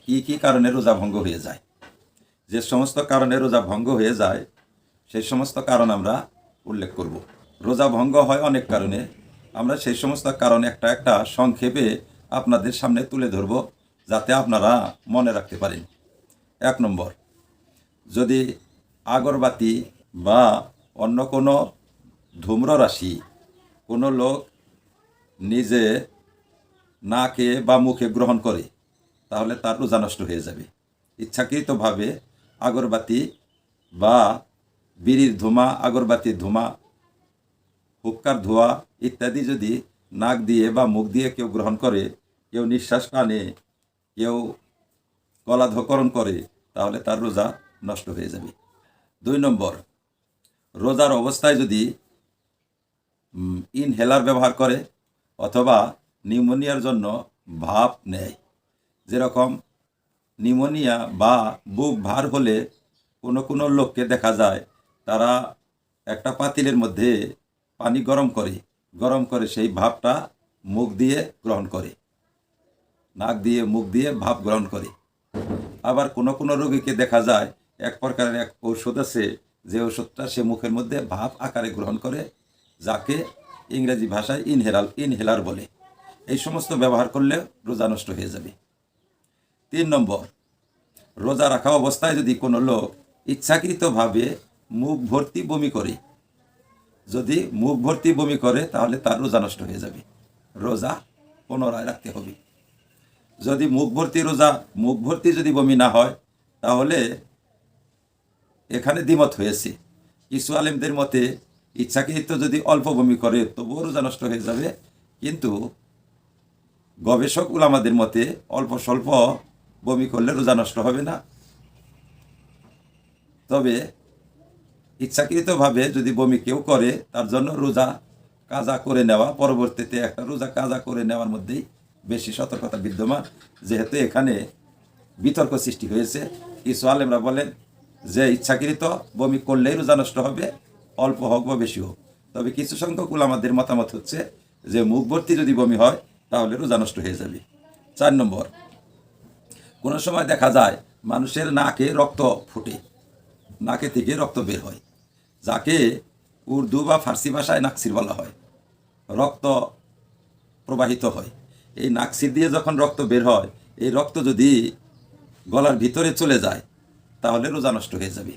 কি কি কারণে রোজা ভঙ্গ হয়ে যায়। যে সমস্ত কারণে রোজা ভঙ্গ হয়ে যায় সেই সমস্ত কারণ আমরা উল্লেখ করব। রোজা ভঙ্গ হয় অনেক কারণে, আমরা সেই সমস্ত কারণ একটা একটা সংক্ষেপে আপনাদের সামনে তুলে ধরব, যাতে আপনারা মনে রাখতে পারেন। 1 নম্বর, যদি আগরবাতি বা অন্য কোনো ধূম্ররাশি কোনো লোক নিজে নাকে বা মুখে গ্রহণ করে, তাহলে তার রোজা নষ্ট হয়ে যাবে। ইচ্ছাকৃতভাবে আগরবাতি বা বিড়ির ধোঁয়া, আগরবাতির ধোঁয়া, হুক্কার ধোঁয়া ইত্যাদি যদি নাক দিয়ে বা মুখ দিয়ে কেউ গ্রহণ করে, কেউ নিঃশ্বাস টানে, কেউ গলাধঃকরণ করে, তাহলে তার রোজা নষ্ট হয়ে যাবে। 2 নম্বর, রোজার অবস্থায় যদি ইনহেলার ব্যবহার করে অথবা নিউমোনিয়ার জন্য ভাপ নেয়, যেরকম নিউমোনিয়া বা বুক ভার হলে কোনো কোনো লোককে দেখা যায় তারা একটা পাতিলের মধ্যে পানি গরম করে সেই ভাপটা মুখ দিয়ে গ্রহণ করে, নাক দিয়ে মুখ দিয়ে ভাপ গ্রহণ করে। আবার কোনো কোনো রোগীকে দেখা যায় এক প্রকারের এক ঔষধ আছে, যে ওষুধটা সে মুখের মধ্যে ভাপ আকারে গ্রহণ করে, যাকে ইংরেজি ভাষায় ইনহেলার বলে। এই সমস্ত ব্যবহার করলে রোজা নষ্ট হয়ে যাবে। 3 নম্বর, রোজা রাখা অবস্থায় যদি কোনো লোক ইচ্ছাকৃতভাবে মুখ ভর্তি বমি করে, যদি মুখ ভর্তি বমি করে তাহলে তার রোজা নষ্ট হয়ে যাবে, রোজা পুনরায় রাখতে হবে। যদি মুখ ভর্তি যদি বমি না হয়, তাহলে এখানে দ্বিমত হয়েছে। কিছু আলেমদের মতে ইচ্ছাকৃত যদি অল্প বমি করে তবুও রোজা নষ্ট হয়ে যাবে, কিন্তু গবেষক উলামাদের মতে অল্প স্বল্প বমি করলে রোজা নষ্ট হবে না। তবে ইচ্ছাকৃতভাবে যদি বমি কেউ করে, তার জন্য রোজা কাজা করে নেওয়া, পরবর্তীতে একটা রোজা কাজা করে নেওয়ার মধ্যেই বেশি সতর্কতা বিদ্যমান, যেহেতু এখানে বিতর্ক সৃষ্টি হয়েছে। কিছু আলেমরা বলেন যে ইচ্ছাকৃত বমি করলেই রোজা নষ্ট হবে, অল্প হোক বা বেশি হোক। তবে কিছু সংখ্যক উলামাদের মতামত হচ্ছে যে মুখ ভর্তি যদি বমি হয় তাহলে রোজা নষ্ট হয়ে যাবে। 4 নম্বর, কোনো সময় দেখা যায় মানুষের নাকে রক্ত ফুটে, নাকে থেকে রক্ত বের হয়, যাকে উর্দু বা ফার্সি ভাষায় নাকসির বলা হয়। রক্ত প্রবাহিত হয়, এই নাকসির দিয়ে যখন রক্ত বের হয়, এই রক্ত যদি গলার ভিতরে চলে যায় তাহলে রোজা নষ্ট হয়ে যাবে।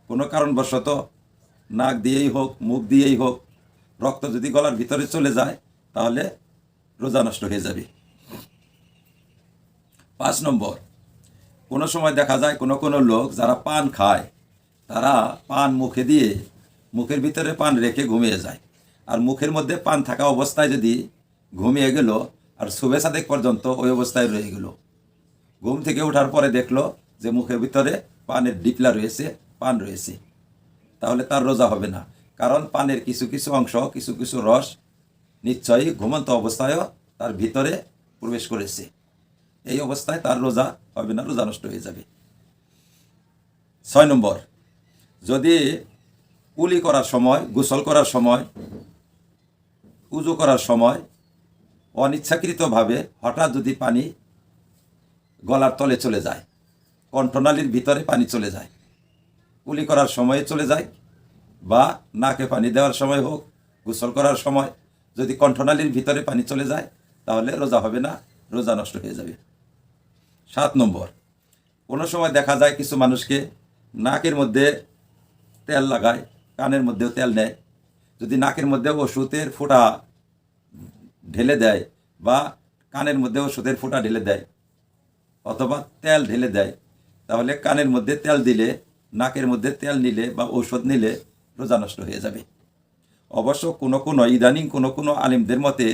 কোনো কারণবশত নাক দিয়েই হোক মুখ দিয়েই হোক রক্ত যদি গলার ভিতরে চলে যায় তাহলে রোজা নষ্ট হয়ে যাবে। 5 নম্বর, কোনো সময় দেখা যায় কোনো কোনো লোক যারা পান খায়, তারা পান মুখে দিয়ে মুখের ভিতরে পান রেখে ঘুমিয়ে যায়, আর মুখের মধ্যে পান থাকা অবস্থায় যদি ঘুমিয়ে গেল আর শুভে সাদেক পর্যন্ত ওই অবস্থায় রয়ে গেল, ঘুম থেকে ওঠার পরে দেখলো যে মুখের ভিতরে পানের ডিপলা রয়েছে, পান রয়েছে, তাহলে তার রোজা হবে না। কারণ পানের কিছু কিছু অংশ, কিছু কিছু রস নিশ্চয়ই ঘুমন্ত অবস্থায়ও তার ভিতরে প্রবেশ করেছে। এই অবস্থায় তার রোজা হবে না, রোজা নষ্ট হয়ে যাবে। 6 নম্বর, যদি কুলি করার সময়, গোসল করার সময়, উজু করার সময় অনিচ্ছাকৃতভাবে হঠাৎ যদি পানি গলার তলে চলে যায়, কণ্ঠনালীর ভিতরে পানি চলে যায়, কুলি করার সময়ে চলে যায় বা নাকে পানি দেওয়ার সময় হোক, গোসল করার সময় যদি কণ্ঠনালীর ভিতরে পানি চলে যায় তাহলে রোজা হবে না, রোজা নষ্ট হয়ে যাবে। 7 নম্বর, কোনো সময় দেখা যায় কিছু মানুষকে নাকের মধ্যে তেল লাগায়, কানের মধ্যেও তেল নেয়, যদি নাকের মধ্যে ওষুধের ফোঁটা ঢেলে দেয় বা কানের মধ্যে ওষুধের ফোঁটা ঢেলে দেয় অথবা তেল ঢেলে দেয়, তাহলে কানের মধ্যে তেল দিলে, নাকের মধ্যে তেল নিলে বা ঔষধ নিলে রোজা নষ্ট হয়ে যাবে। অবশ্য কোনো কোনো ইদানিং কোনো কোনো আলিমদের মতে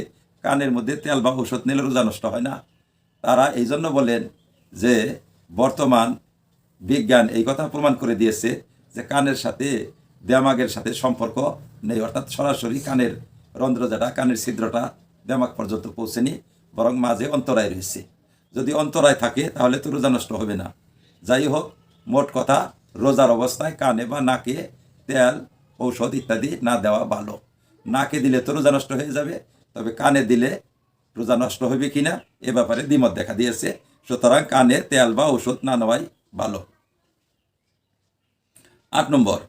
কানের মধ্যে তেল বা ঔষধ নিলে রোজা নষ্ট হয় না। তারা এই জন্য বলেন যে বর্তমান বিজ্ঞান এই কথা প্রমাণ করে দিয়েছে যে কানের সাথে দেমাগের সাথে সম্পর্ক নেই, অর্থাৎ সরাসরি কানের রন্ধ্র যেটা, কানের ছিদ্রটা দেমাগ পর্যন্ত পৌঁছেনি, বরং মাঝে অন্তরায় রয়েছে। যদি অন্তরায় থাকে তাহলে তো রোজা নষ্ট হবে না। যাই হোক, মোট কথা রোজার অবস্থায় কানে বা নাকে তেল, ঔষধ ইত্যাদি না দেওয়া ভালো। নাকে দিলে তো রোজা নষ্ট হয়ে যাবে, তবে কানে দিলে রোজা নষ্ট হবে কিনা এ ব্যাপারে দ্বিমত দেখা দিয়েছে। সুতরাং কানে তেল বা ওষুধ না নেওয়াই ভালো। 8 নম্বর,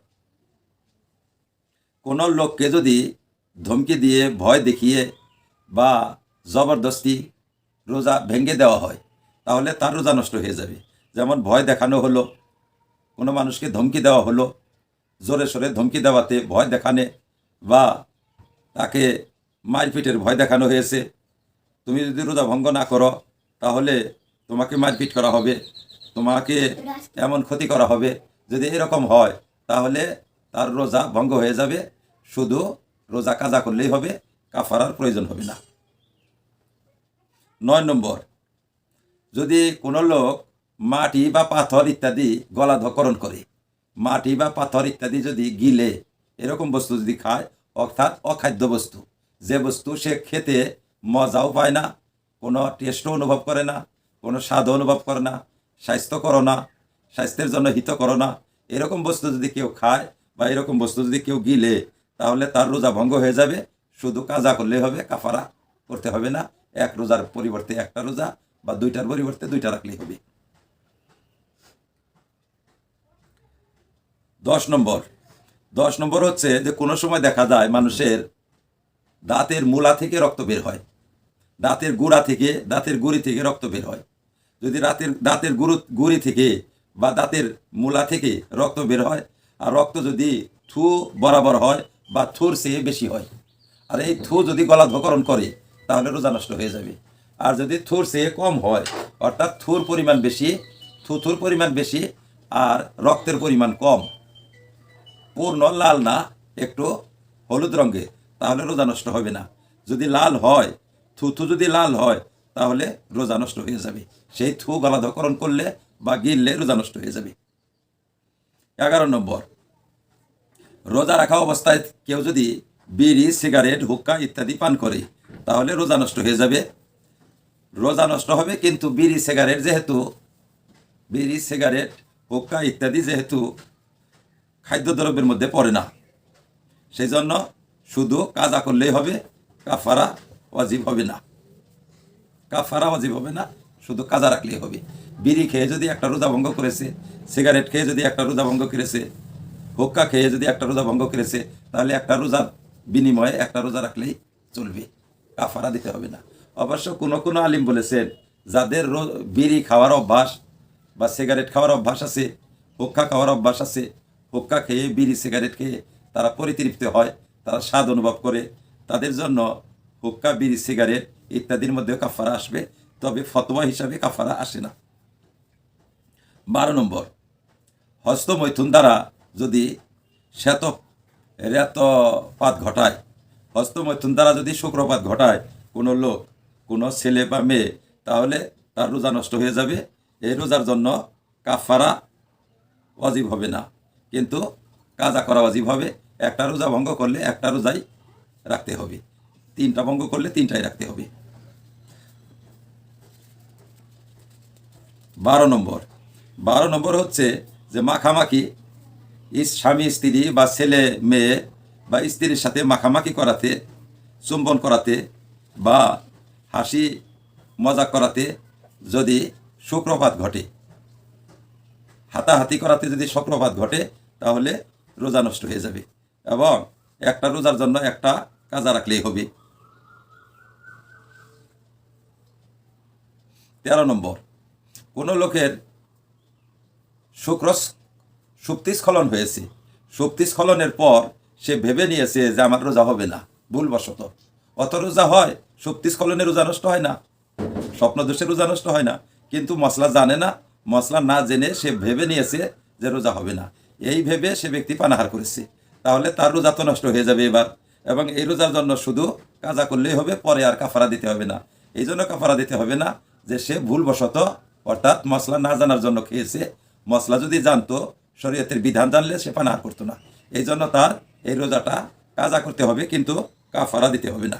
কোনো লোককে যদি ধমকি দিয়ে, ভয় দেখিয়ে বা জবরদস্তি রোজা ভেঙে দেওয়া হয়, তাহলে তার রোজা নষ্ট হয়ে যাবে। যেমন ভয় দেখানো হলো, কোনো মানুষকে ধমকি দেওয়া হলো, জোরে সোরে ধমকি দেওয়াতে ভয় দেখানে বা তাকে মারপিটের ভয় দেখানো হয়েছে, তুমি যদি রোজা ভঙ্গ না করো তাহলে তোমাকে মারপিট করা হবে, তোমাকে এমন ক্ষতি করা হবে, যদি এরকম হয় তাহলে তার রোজা ভঙ্গ হয়ে যাবে। শুধু রোজা কাজা করলেই হবে, কাফারার প্রয়োজন হবে না। 9 নম্বর, যদি কোনো লোক মাটি বা পাথর ইত্যাদি গলাধঃকরণ করে, মাটি বা পাথর ইত্যাদি যদি গিলে, এরকম বস্তু যদি খায়, অর্থাৎ অখাদ্য বস্তু, যে বস্তু সে খেতে মজাও পায় না, কোনো টেস্টও অনুভব করে না, কোনো স্বাদও অনুভব করে না, স্বাস্থ্যকর না, স্বাস্থ্যের জন্য হিতকর না, এরকম বস্তু যদি কেউ খায় বা এরকম বস্তু যদি কেউ গিলে, তাহলে তার রোজা ভঙ্গ হয়ে যাবে। শুধু কাজা করলেই হবে, কাফারা করতে হবে না। এক রোজার পরিবর্তে একটা রোজা বা দুইটার পরিবর্তে দুইটা রাখলেই হবে। 10 নম্বর হচ্ছে যে কোনো সময় দেখা যায় মানুষের দাঁতের মূলা থেকে রক্ত বের হয়, দাঁতের গোড়া থেকে, দাঁতের গুড়ি থেকে রক্ত বের হয়। যদি দাঁতের গুড়ি থেকে বা দাঁতের মূলা থেকে রক্ত বের হয়, আর রক্ত যদি থু বরাবর হয় বা থুর চেয়ে বেশি হয়, আর এই থু যদি গলাধঃকরণ করে, তাহলে রোজা নষ্ট হয়ে যাবে। আর যদি থুর চেয়ে কম হয়, অর্থাৎ থুর পরিমাণ বেশি, থুথুর পরিমাণ বেশি আর রক্তের পরিমাণ কম, পূর্ণ লাল না, একটু হলুদ রঙে, তাহলে রোজা নষ্ট হবে না। যদি লাল হয়, থুথু যদি লাল হয়, তাহলে রোজা নষ্ট হয়ে যাবে। সেই থু গলাধঃকরণ করলে বা গিললে রোজা নষ্ট হয়ে যাবে। 11 নম্বর, রোজা রাখা অবস্থায় কেউ যদি বিড়ি, সিগারেট, হুক্কা ইত্যাদি পান করে, তাহলে রোজা নষ্ট হয়ে যাবে। রোজা নষ্ট হবে, কিন্তু বিড়ি, সিগারেট, হুক্কা ইত্যাদি যেহেতু খাদ্যদ্রব্যের মধ্যে পড়ে না, সেই জন্য শুধু কাজা করলেই হবে, কাফারা ওয়াজিব হবে না। কাফারা ওয়াজিব হবে না, শুধু কাজা রাখলেই হবে। বিড়ি খেয়ে যদি একটা রোজা ভঙ্গ করেছে, সিগারেট খেয়ে যদি একটা রোজা ভঙ্গ করেছে, হুক্কা খেয়ে যদি একটা রোজা ভঙ্গ করেছে, তাহলে একটা রোজার বিনিময়ে একটা রোজা রাখলেই চলবে, কাফারা দিতে হবে না। অবশ্য কোনো কোনো আলিম বলেছেন, যাদের বিড়ি খাওয়ার অভ্যাস বা সিগারেট খাওয়ার অভ্যাস আছে, হুক্কা খাওয়ার অভ্যাস আছে, হুক্কা খেয়ে, বিড়ি, সিগারেট খেয়ে তারা পরিতৃপ্ত হয়, তারা স্বাদ অনুভব করে, তাদের জন্য হুক্কা, বিড়ি, সিগারেট ইত্যাদির মধ্যেও কাফারা আসবে, তবে ফতোয়া হিসাবে কাফারা আসে না। 12 নম্বর, হস্তমৈথুন দ্বারা যদি রেতপাত ঘটায়, হস্তমৈথুন দ্বারা যদি শুক্রপাত ঘটায় কোনো লোক, কোনো ছেলে বা মেয়ে, তাহলে তার রোজা নষ্ট হয়ে যাবে। এই রোজার জন্য কাফারা ওয়াজিব হবে না, কিন্তু কাজা করা ওয়াজিব হবে। একটা রোজা ভঙ্গ করলে একটা রোজাই রাখতে হবে, 3টা ভঙ্গ করলে 3টাই রাখতে হবে। 12 নম্বর হচ্ছে যে মাখামাখি, স্বামী স্ত্রী বা ছেলে মেয়ে বা স্ত্রীর সাথে মাখামাখি করাতে, চুম্বন করাতে বা হাসি মজা করাতে যদি শুক্রপাত ঘটে, হাতাহাতি করাতে যদি শুক্রপাত ঘটে, তাহলে রোজা নষ্ট হয়ে যাবে এবং একটা রোজার জন্য একটা কাজা রাখলেই হবে। 13 নম্বর, কোনো লোকের সুপ্তিস্খলন হয়েছে, সুপ্তিস্খলনের পর সে ভেবে নিয়েছে যে আমার রোজা হবে না, ভুলবশত। অত রোজা হয়, সুপ্তিস্খলনের রোজা নষ্ট হয় না, স্বপ্নদোষের রোজা নষ্ট হয় না, কিন্তু মশলা জানে না, মশলা না জেনে সে ভেবে নিয়েছে যে রোজা হবে না, এই ভেবে সে ব্যক্তি পানাহার করেছে, তাহলে তার রোজা তো নষ্ট হয়ে যাবে এবার। এবং এই রোজার জন্য শুধু কাজা করলেই হবে, পরে আর কাফারা দিতে হবে না। এই জন্য কাফারা দিতে হবে না যে সে ভুলবশত, অর্থাৎ মশলা না জানার জন্য খেয়েছে। মশলা যদি জানতো, শরীয়তের বিধান জানলে সে পানাহার করতো না। এই জন্য তার এই রোজাটা কাজা করতে হবে, কিন্তু কাফারা দিতে হবে না।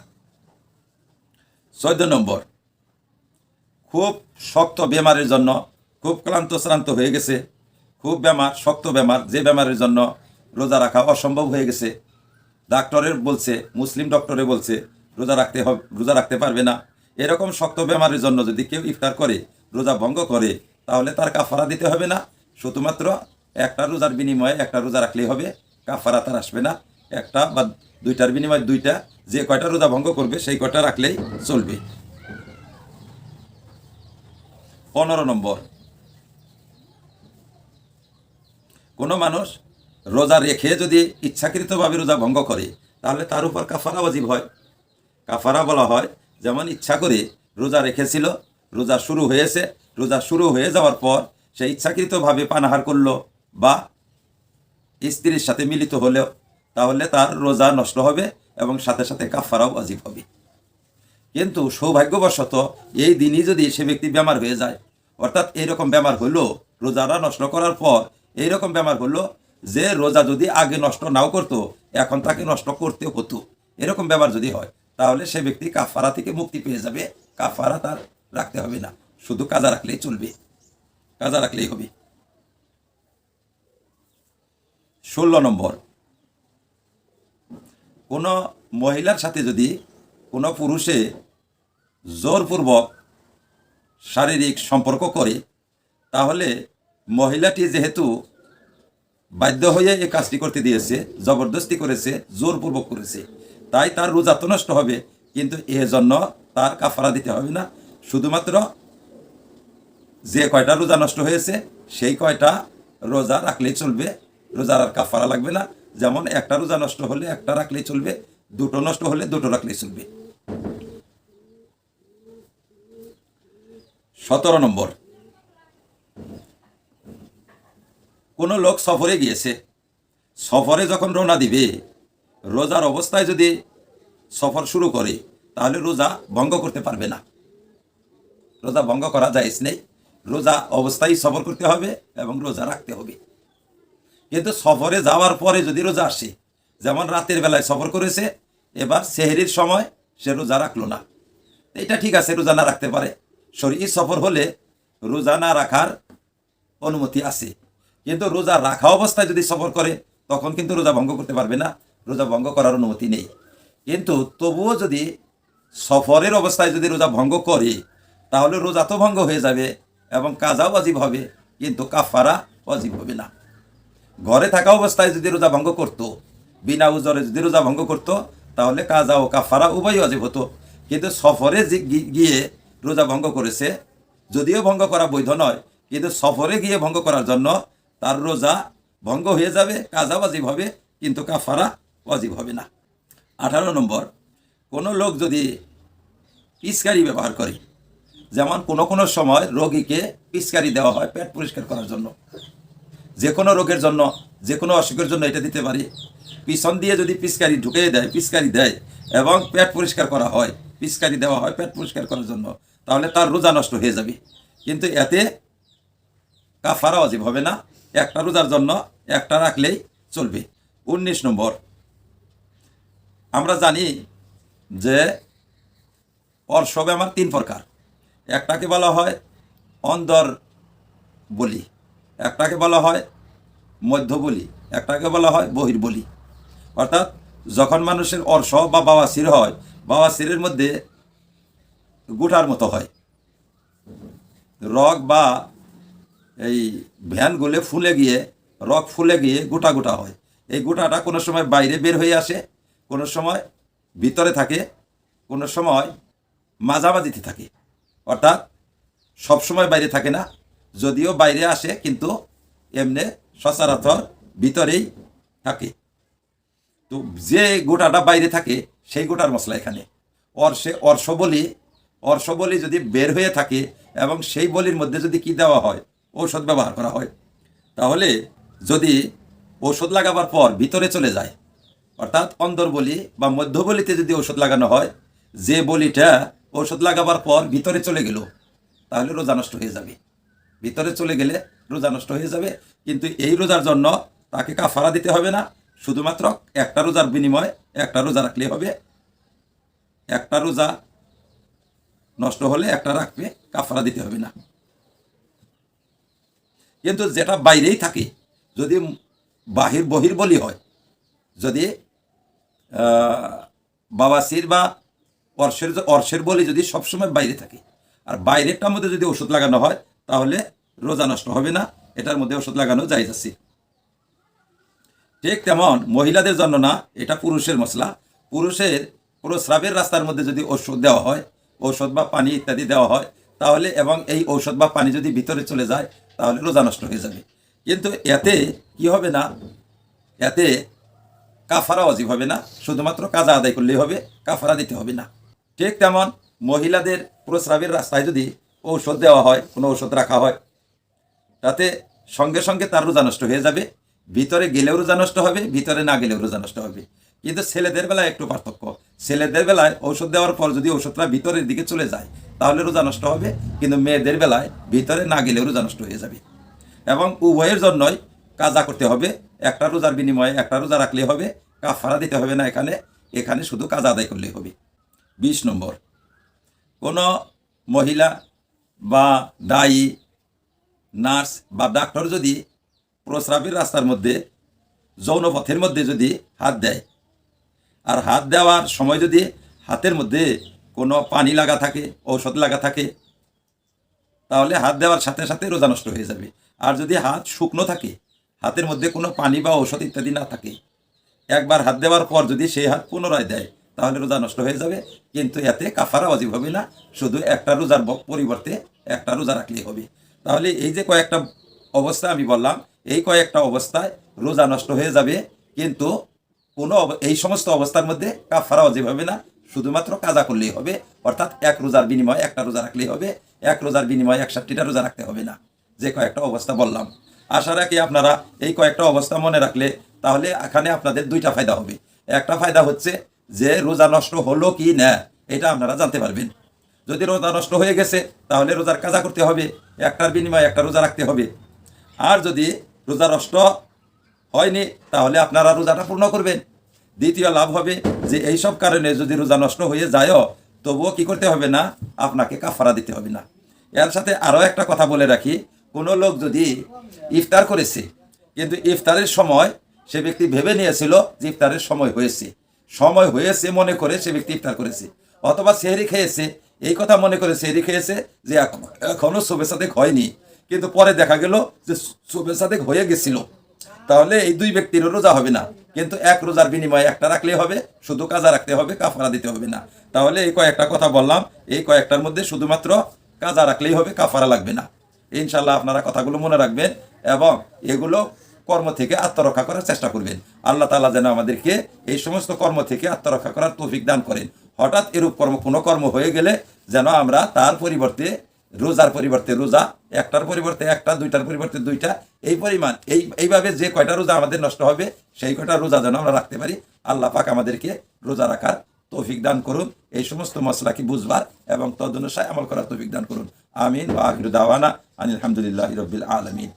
14 নম্বর, খুব শক্ত বেমারের জন্য, খুব ক্লান্ত শ্রান্ত হয়ে গেছে, খুব শক্ত বেমার, যে বেমারের জন্য রোজা রাখা অসম্ভব হয়ে গেছে, ডাক্তারের বলছে, মুসলিম ডক্টরে বলছে রোজা রাখতে পারবে না, এরকম শক্ত বেমারের জন্য যদি কেউ ইফতার করে রোজা ভঙ্গ করে তাহলে তার কাফারা দিতে হবে না, শুধুমাত্র একটা রোজার বিনিময়ে একটা রোজা রাখলেই হবে, কাফারা তার আসবে না। একটা বা দুইটার বিনিময়ে দুইটা, যে কয়টা রোজা ভঙ্গ করবে সেই কয়টা রাখলেই চলবে। 15 নম্বর, কোনো মানুষ রোজা রেখে যদি ইচ্ছাকৃতভাবে রোজা ভঙ্গ করে তাহলে তার উপর কাফারা ওয়াজিব হয়। কাফারা বলা হয় যেমন ইচ্ছা করে রোজা রেখেছিল, রোজা শুরু হয়েছে, রোজা শুরু হয়ে যাওয়ার পর সে ইচ্ছাকৃতভাবে পানাহার করলো বা স্ত্রীর সাথে মিলিত হলেও, তাহলে তার রোজা নষ্ট হবে এবং সাথে সাথে কাফারাও ওয়াজিব হবে। কিন্তু সৌভাগ্যবশত এই দিনই যদি সে ব্যক্তি বেমার হয়ে যায়, অর্থাৎ এইরকম বেমার হলো রোজাটা নষ্ট করার পর এইরকম বেমার হলো যে রোজা যদি আগে নষ্ট নাও করতো এখন তাকে নষ্ট করতে হতো, এরকম বেমার যদি হয় তাহলে সে ব্যক্তি কাফারা থেকে মুক্তি পেয়ে যাবে, কাফারা তার রাখতে হবে না, শুধু কাজা রাখলেই চলবে, কাজা রাখলেই হবে। 16 নম্বর, কোনো মহিলার সাথে যদি কোনো পুরুষে জোরপূর্বক শারীরিক সম্পর্ক করে তাহলে মহিলাটি যেহেতু বাধ্য হয়ে এই কাজটি করতে দিয়েছে, জবরদস্তি করেছে, জোরপূর্বক করেছে, তাই তার রোজা তো নষ্ট হবে, কিন্তু এজন্য তার কাফারা দিতে হবে না, শুধুমাত্র যে কয়টা রোজা নষ্ট হয়েছে সেই কয়টা রোজা রাখলেই চলবে, রোজার আর কাফারা লাগবে না। যেমন একটা রোজা নষ্ট হলে একটা রাখলেই চলবে, দুটো নষ্ট হলে দুটো রাখলেই চলবে। 17 নম্বর, কোনো লোক সফরে গিয়েছে, সফরে যখন রওনা দিবে রোজার অবস্থায় যদি সফর শুরু করে তাহলে রোজা ভঙ্গ করতে পারবে না, রোজা ভঙ্গ করা জায়েজ নেই, রোজা অবস্থায় সফর করতে হবে এবং রোজা রাখতে হবে। কিন্তু সফরে যাওয়ার পরে যদি রোজা আসে, যেমন রাতের বেলায় সফর করেছে, এবার সেহরির সময় সে রোজা রাখলো না, এটা ঠিক আছে, রোজা না রাখতে পারে, শরীর সফর হলে রোজা না রাখার অনুমতি আছে, কিন্তু রোজা রাখা অবস্থায় যদি সফর করে তখন কিন্তু রোজা ভঙ্গ করতে পারবে না, রোজা ভঙ্গ করার অনুমতি নেই। কিন্তু তবুও যদি সফরের অবস্থায় যদি রোজা ভঙ্গ করে তাহলে রোজা তো ভঙ্গ হয়ে যাবে এবং কাজা ওয়াজিব হবে, কিন্তু কাফারা ওয়াজিব হবে না। ঘরে থাকা অবস্থায় যদি রোজা ভঙ্গ করত, বিনা উজরে যদি রোজা ভঙ্গ করত তাহলে কাজা ও কাফারা উভয় ওয়াজিব হতো, কিন্তু সফরে গিয়ে রোজা ভঙ্গ করেছে, যদিও ভঙ্গ করা বৈধ নয়, কিন্তু সফরে গিয়ে ভঙ্গ করার জন্য তার রোজা ভঙ্গ হয়ে যাবে, কাজা ওয়াজিব হবে, কিন্তু কাফারা ওয়াজিব হবে না। 18 নম্বর, কোনো লোক যদি পিচকারি ব্যবহার করে, যেমন কোনো সময় রোগীকে পিচকারি দেওয়া হয় পেট পরিষ্কার করার জন্য, যে কোনো রোগের জন্য, যে কোনো অসুখের জন্য এটা দিতে পারি, পিছন দিয়ে যদি পিচকারি ঢুকিয়ে দেয়, পিচকারি দেয় এবং পেট পরিষ্কার করা হয়, পিচকারি দেওয়া হয় পেট পরিষ্কার করার জন্য, তাহলে তার রোজা নষ্ট হয়ে যাবে, কিন্তু এতে কাফারা ওয়াজিব হবে না, একটা রোজার জন্য একটা রাখলেই চলবে। 19 নম্বর, আমরা জানি যে অর্শ বেমার 3 প্রকার, একটাকে বলা হয় অন্দর বলি, একটাকে বলা হয় মধ্য বলি, একটাকে বলা হয় বহির বলি। অর্থাৎ যখন মানুষের অর্শ বা বাওয়াসির হয়, বাওয়াসিরের মধ্যে গুটার মতো হয়, রগ বা এই ভ্যানগুলো ফুলে গিয়ে, রগ ফুলে গিয়ে গোটা গোটা হয়, এই গোটাটা কোনো সময় বাইরে বের হয়ে আসে, কোনো সময় ভিতরে থাকে, কোনো সময় মাঝামাঝিতে থাকে, অর্থাৎ সবসময় বাইরে থাকে না, যদিও বাইরে আসে কিন্তু এমনি সচরাচর ভিতরেই থাকে। তো যে গোটাটা বাইরে থাকে সেই গোটার মশলা এখানে অর্শ বলি যদি বের হয়ে থাকে এবং সেই বলির মধ্যে যদি কি দেওয়া হয়, ঔষধ ব্যবহার করা হয়, তাহলে যদি ঔষধ লাগাবার পর ভিতরে চলে যায়, অর্থাৎ অন্দর বলি বা মধ্য বলিতে যদি ঔষধ লাগানো হয়, যে বলিটা ঔষধ লাগাবার পর ভিতরে চলে গেল তাহলে রোজা নষ্ট হয়ে যাবে, ভিতরে চলে গেলে রোজা নষ্ট হয়ে যাবে। কিন্তু এই রোজার জন্য তাকে কাফারা দিতে হবে না, শুধুমাত্র একটা রোজার বিনিময়ে একটা রোজা রাখলে হবে, একটা রোজা নষ্ট হলে একটা রাখবে, কাফারা দিতে হবে না। কিন্তু যেটা বাইরেই থাকে, যদি বহির বলি হয়, যদি বাবাসির বা অর্শের বলি যদি সবসময় বাইরে থাকে, আর বাইরেরটার মধ্যে যদি ওষুধ লাগানো হয় তাহলে রোজা নষ্ট হবে না, এটার মধ্যে ওষুধ লাগানো জায়েজ আছে। ঠিক তেমন মহিলাদের জন্য না, এটা পুরুষের মশলা। পুরুষের প্রস্রাবের রাস্তার মধ্যে যদি ওষুধ দেওয়া হয়, ঔষধ বা পানি ইত্যাদি দেওয়া হয়, তাহলে এবং এই ঔষধ বা পানি যদি ভিতরে চলে যায় তাহলে রোজা নষ্ট হয়ে যাবে। কিন্তু এতে কি হবে না, এতে কাফারা ওয়াজিব হবে না, শুধুমাত্র কাজা আদায় করলেই হবে, কাফারা দিতে হবে না। ঠিক তেমন মহিলাদের প্রস্রাবের রাস্তায় যদি ঔষধ দেওয়া হয়, কোনো ঔষধ রাখা হয়, তাতে সঙ্গে সঙ্গে তার রোজা নষ্ট হয়ে যাবে। ভিতরে গেলেও রোজা নষ্ট হবে, ভিতরে না গেলেও রোজা নষ্ট হবে। কিন্তু ছেলেদের বেলায় একটু পার্থক্য। ছেলেদের বেলায় ঔষধ দেওয়ার পর যদি ঔষধটা ভিতরের দিকে চলে যায় তাহলে রোজা নষ্ট হবে, কিন্তু মেয়েদের বেলায় ভিতরে না গেলেও রোজা নষ্ট হয়ে যাবে। এবং উভয়ের জন্যই কাজা করতে হবে, একটা রোজার বিনিময়ে একটা রোজা রাখলেই হবে, কাফারা দিতে হবে না। এখানে শুধু কাজা আদায় করলেই হবে। 20 নম্বর, কোনো মহিলা বা দায়ী, নার্স বা ডাক্তার যদি প্রস্রাবের রাস্তার মধ্যে, যৌনপথের মধ্যে যদি হাত দেয়, আর হাত দেওয়ার সময় যদি হাতের মধ্যে কোনো পানি লাগা থাকে, ঔষধ লাগা থাকে, তাহলে হাত দেওয়ার সাথে সাথে রোজা নষ্ট হয়ে যাবে। আর যদি হাত শুকনো থাকে, হাতের মধ্যে কোনো পানি বা ঔষধ ইত্যাদি না থাকে, একবার হাত দেওয়ার পর যদি সেই হাত পুনরায় দেয় তাহলে রোজা নষ্ট হয়ে যাবে, কিন্তু এতে কাফারা ওয়াজিব হবে না, শুধু একটা রোজার পরিবর্তে একটা রোজা রাখলেই হবে। তাহলে এই যে কয়েকটা অবস্থা আমি বললাম, এই কয়েকটা অবস্থায় রোজা নষ্ট হয়ে যাবে, কিন্তু এই সমস্ত অবস্থার মধ্যে কাফারা ওয়াজিব হবে না, শুধুমাত্র কাজা করলেই হবে। অর্থাৎ এক রোজার বিনিময়ে একটা রোজা রাখলেই হবে, এক রোজার বিনিময়ে 61টা রোজা রাখতে হবে না। যে কয়েকটা অবস্থা বললাম, আশা রাখি আপনারা এই কয়েকটা অবস্থা মনে রাখলে তাহলে এখানে আপনাদের দুইটা ফায়দা হবে। একটা ফায়দা হচ্ছে যে রোজা নষ্ট হলো কি না এটা আপনারা জানতে পারবেন। যদি রোজা নষ্ট হয়ে গেছে তাহলে রোজার কাজা করতে হবে, একটার বিনিময়ে একটা রোজা রাখতে হবে। আর যদি রোজা নষ্ট হয়নি তাহলে আপনারা রোজাটা পূর্ণ করবেন। দ্বিতীয় লাভ হবে যে এই সব কারণে যদি রোজা নষ্ট হয়ে যায়ও তবুও কি করতে হবে না, আপনাকে কাফারা দিতে হবে না। এর সাথে আরও একটা কথা বলে রাখি, কোনো লোক যদি ইফতার করেছে কিন্তু ইফতারের সময় সে ব্যক্তি ভেবে নিয়েছিল যে ইফতারের সময় হয়েছে মনে করে সে ব্যক্তি ইফতার করেছে, অথবা সেহরি খেয়েছে এই কথা মনে করে সেহরি খেয়েছে যে এখনো শোবে সাদেক হয়নি, কিন্তু পরে দেখা গেল যে শোবে সাদেক হয়ে গেছিল, তাহলে এই দুই ব্যক্তির রোজা হবে না, কিন্তু এক রোজার বিনিময়ে একটা রাখলেই হবে, শুধু কাজা রাখতে হবে, কাফারা দিতে হবে না। তাহলে এই কয়েকটা কথা বললাম, এই কয়েকটার মধ্যে শুধুমাত্র কাজা রাখলেই হবে, কাফারা লাগবে না। ইনশাল্লাহ আপনারা কথাগুলো মনে রাখবেন এবং এগুলো কর্ম থেকে আত্মরক্ষা করার চেষ্টা করবেন। আল্লাহ তাআলা যেন আমাদেরকে এই সমস্ত কর্ম থেকে আত্মরক্ষা করার তৌফিক দান করেন। হঠাৎ এরূপ কোনো কর্ম হয়ে গেলে যেন আমরা তার পরিবর্তে রোজার পরিবর্তে রোজা, একটার পরিবর্তে একটা, দুইটার পরিবর্তে দুইটা, এই পরিমাণ এইভাবে যে কয়টা রোজা আমাদের নষ্ট হবে সেই কয়টা রোজা যেন আমরা রাখতে পারি। আল্লাহ পাক আমাদেরকে রোজা রাখার তৌফিক দান করুন, এই সমস্ত মশলাকে বুঝবার এবং তদনুসারে আমল করার তৌফিক দান করুন। আমিন ওয়া আখিরু দাওয়ানা আনিল হামদুলিল্লাহি রাব্বিল আলামিন।